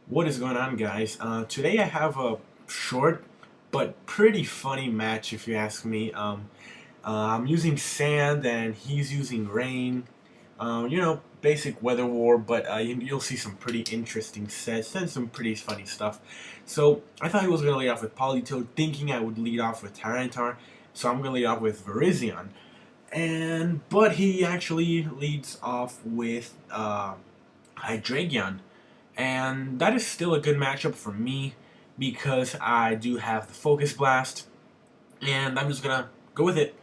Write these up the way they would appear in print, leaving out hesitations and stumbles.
What is going on, guys? Today I have a short but pretty funny match, if you ask me. I'm using sand and he's using rain. Basic weather war, but you'll see some pretty interesting sets and some pretty funny stuff. So I thought he was going to lead off with Politoed, thinking I would lead off with Tyranitar. So I'm going to lead off with Virizion. But he actually leads off with Hydreigon. And that is still a good matchup for me because I do have the Focus Blast, and I'm just gonna go with it.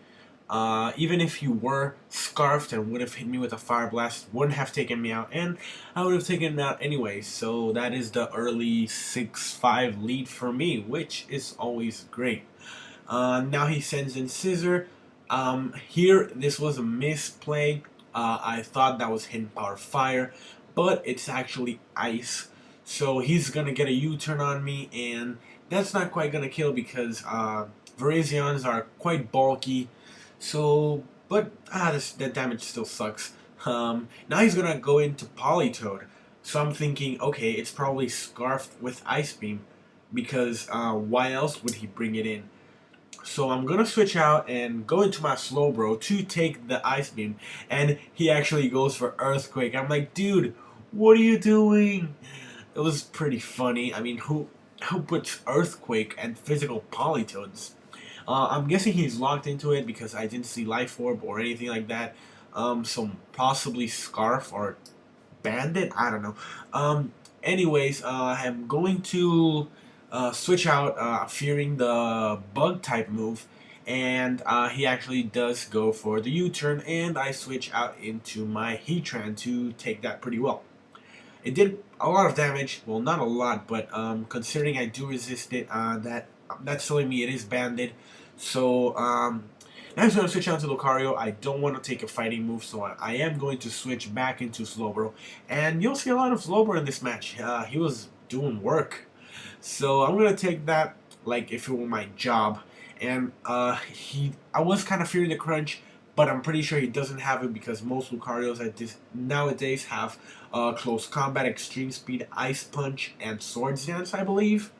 Even if he were scarfed and would have hit me with a Fire Blast, wouldn't have taken me out, and I would have taken him out anyway. So that is the early 6-5 lead for me, which is always great. Now he sends in Scissor. Here, this was a misplay. I thought that was Hidden Power Fire, but it's actually Ice. So he's gonna get a U-turn on me, and that's not quite gonna kill because Virizions are quite bulky. So, but that damage still sucks. Now he's gonna go into Politoed. So I'm thinking, okay, it's probably Scarfed with Ice Beam, because why else would he bring it in? So I'm gonna switch out and go into my Slowbro to take the Ice Beam, and he actually goes for Earthquake. I'm like, dude, what are you doing? It was pretty funny. I mean, who puts Earthquake and physical Politoads? I'm guessing he's locked into it because I didn't see Life Orb or anything like that. So possibly Scarf or Bandit. I don't know. Anyways, I'm going to switch out, fearing the Bug type move, and he actually does go for the U-turn, and I switch out into my Heatran to take that pretty well. It did a lot of damage. Well, not a lot, but considering I do resist it, that's telling me it is banded. So now I'm going to switch out to Lucario. I don't want to take a fighting move, so I am going to switch back into Slowbro. And you'll see a lot of Slowbro in this match. He was doing work. So I'm going to take that like if it were my job. And I was kind of fearing the crunch, but I'm pretty sure he doesn't have it because most Lucarios nowadays have close combat, extreme speed, ice punch, and swords dance, I believe.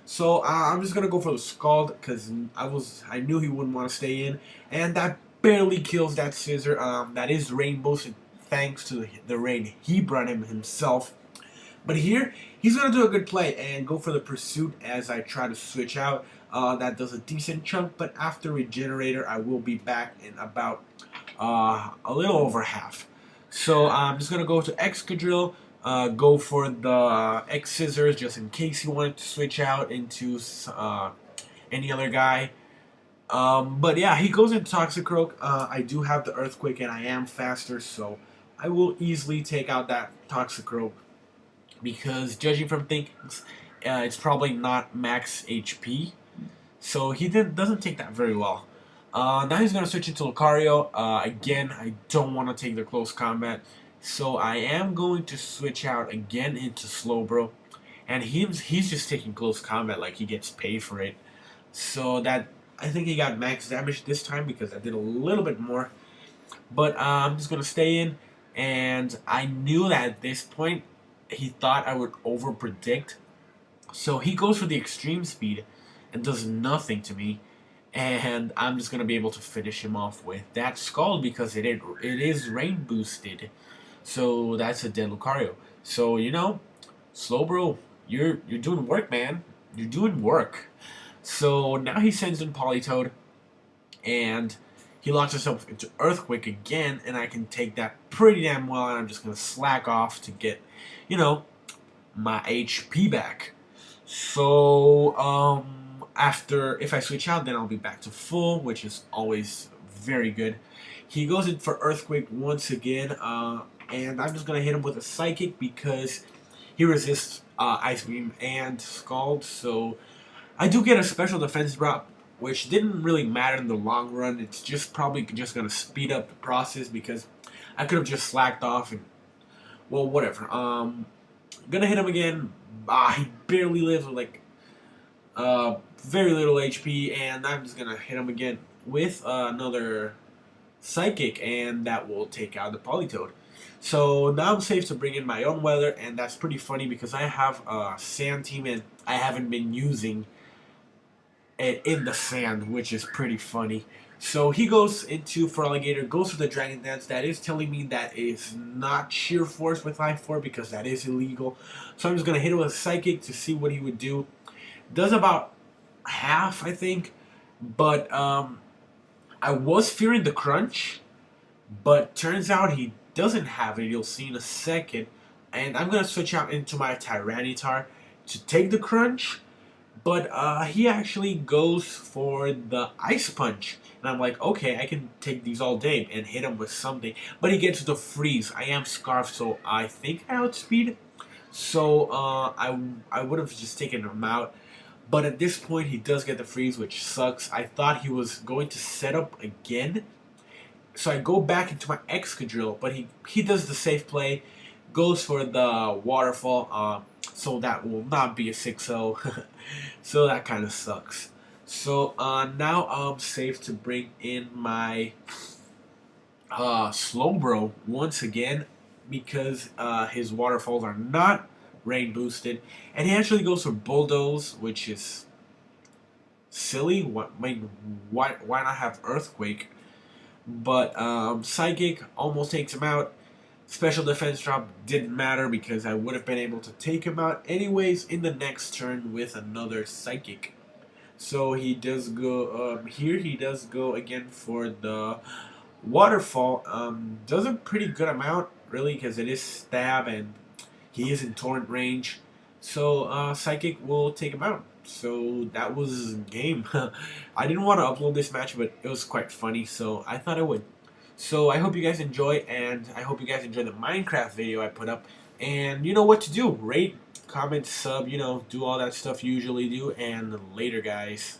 So I'm just gonna go for the Scald because I knew he wouldn't want to stay in, and that barely kills that Scissor. That is rain boosted thanks to the rain he brought him himself. But here, he's going to do a good play and go for the Pursuit as I try to switch out. That does a decent chunk, but after Regenerator, I will be back in about a little over half. So I'm just going to go to Excadrill, go for the X Scissors just in case you wanted to switch out into any other guy. But yeah, he goes into Toxicroak. I do have the Earthquake and I am faster, so I will easily take out that Toxicroak because judging from things, it's probably not max HP. So he doesn't take that very well. Now he's going to switch into Lucario. Again, I don't want to take the close combat. So I am going to switch out again into Slowbro. And he's just taking close combat like he gets paid for it. So that I think he got max damage this time because I did a little bit more. But I'm just going to stay in. And I knew that at this point he thought I would over predict. So he goes for the extreme speed and does nothing to me. And I'm just going to be able to finish him off with that Scald because it is rain boosted. So that's a dead Lucario. So, Slowbro, you're doing work, man. You're doing work. So now he sends in Politoed, and he locks himself into Earthquake again, and I can take that pretty damn well, and I'm just going to slack off to get, my HP back. So, after, if I switch out, then I'll be back to full, which is always very good. He goes in for Earthquake once again, and I'm just going to hit him with a Psychic because he resists Ice Beam and Scald, so I do get a special defense drop, which didn't really matter in the long run. It's just probably just going to speed up the process because I could have just slacked off and, well, whatever. Gonna hit him again. He barely lives with like very little HP, and I'm just gonna hit him again with another Psychic, and that will take out the Politoed. So now I'm safe to bring in my own weather, and that's pretty funny because I have a sand team and I haven't been using it in the sand, which is pretty funny. So he goes into for alligator, goes for the dragon dance. That is telling me that is not sheer force with I4 because that is illegal. So I'm just gonna hit him with a psychic to see what he would do. Does about half, I think, but I was fearing the crunch, but turns out he doesn't have it. You'll see in a second. And I'm gonna switch out into my Tyranitar to take the crunch. But he actually goes for the Ice Punch. And I'm like, okay, I can take these all day and hit him with something. But he gets the freeze. I am Scarf, so I think I outspeed. So I would have just taken him out. But at this point, he does get the freeze, which sucks. I thought he was going to set up again. So I go back into my Excadrill, but he does the safe play, goes for the Waterfall, so that will not be a 6-0. So that kind of sucks. So now I'm safe to bring in my Slowbro once again because his Waterfalls are not rain boosted, and he actually goes for Bulldoze, which is silly. Why not have Earthquake? But Psychic almost takes him out. Special defense drop didn't matter because I would have been able to take him out anyways in the next turn with another Psychic. So he does go here. He does go again for the Waterfall. Does a pretty good amount really because it is stab and he is in torrent range. So Psychic will take him out. So that was game. I didn't want to upload this match, but it was quite funny, so I thought I would. So I hope you guys enjoy, and I hope you guys enjoy the Minecraft video I put up. And you know what to do. Rate, comment, sub, do all that stuff you usually do. And later, guys.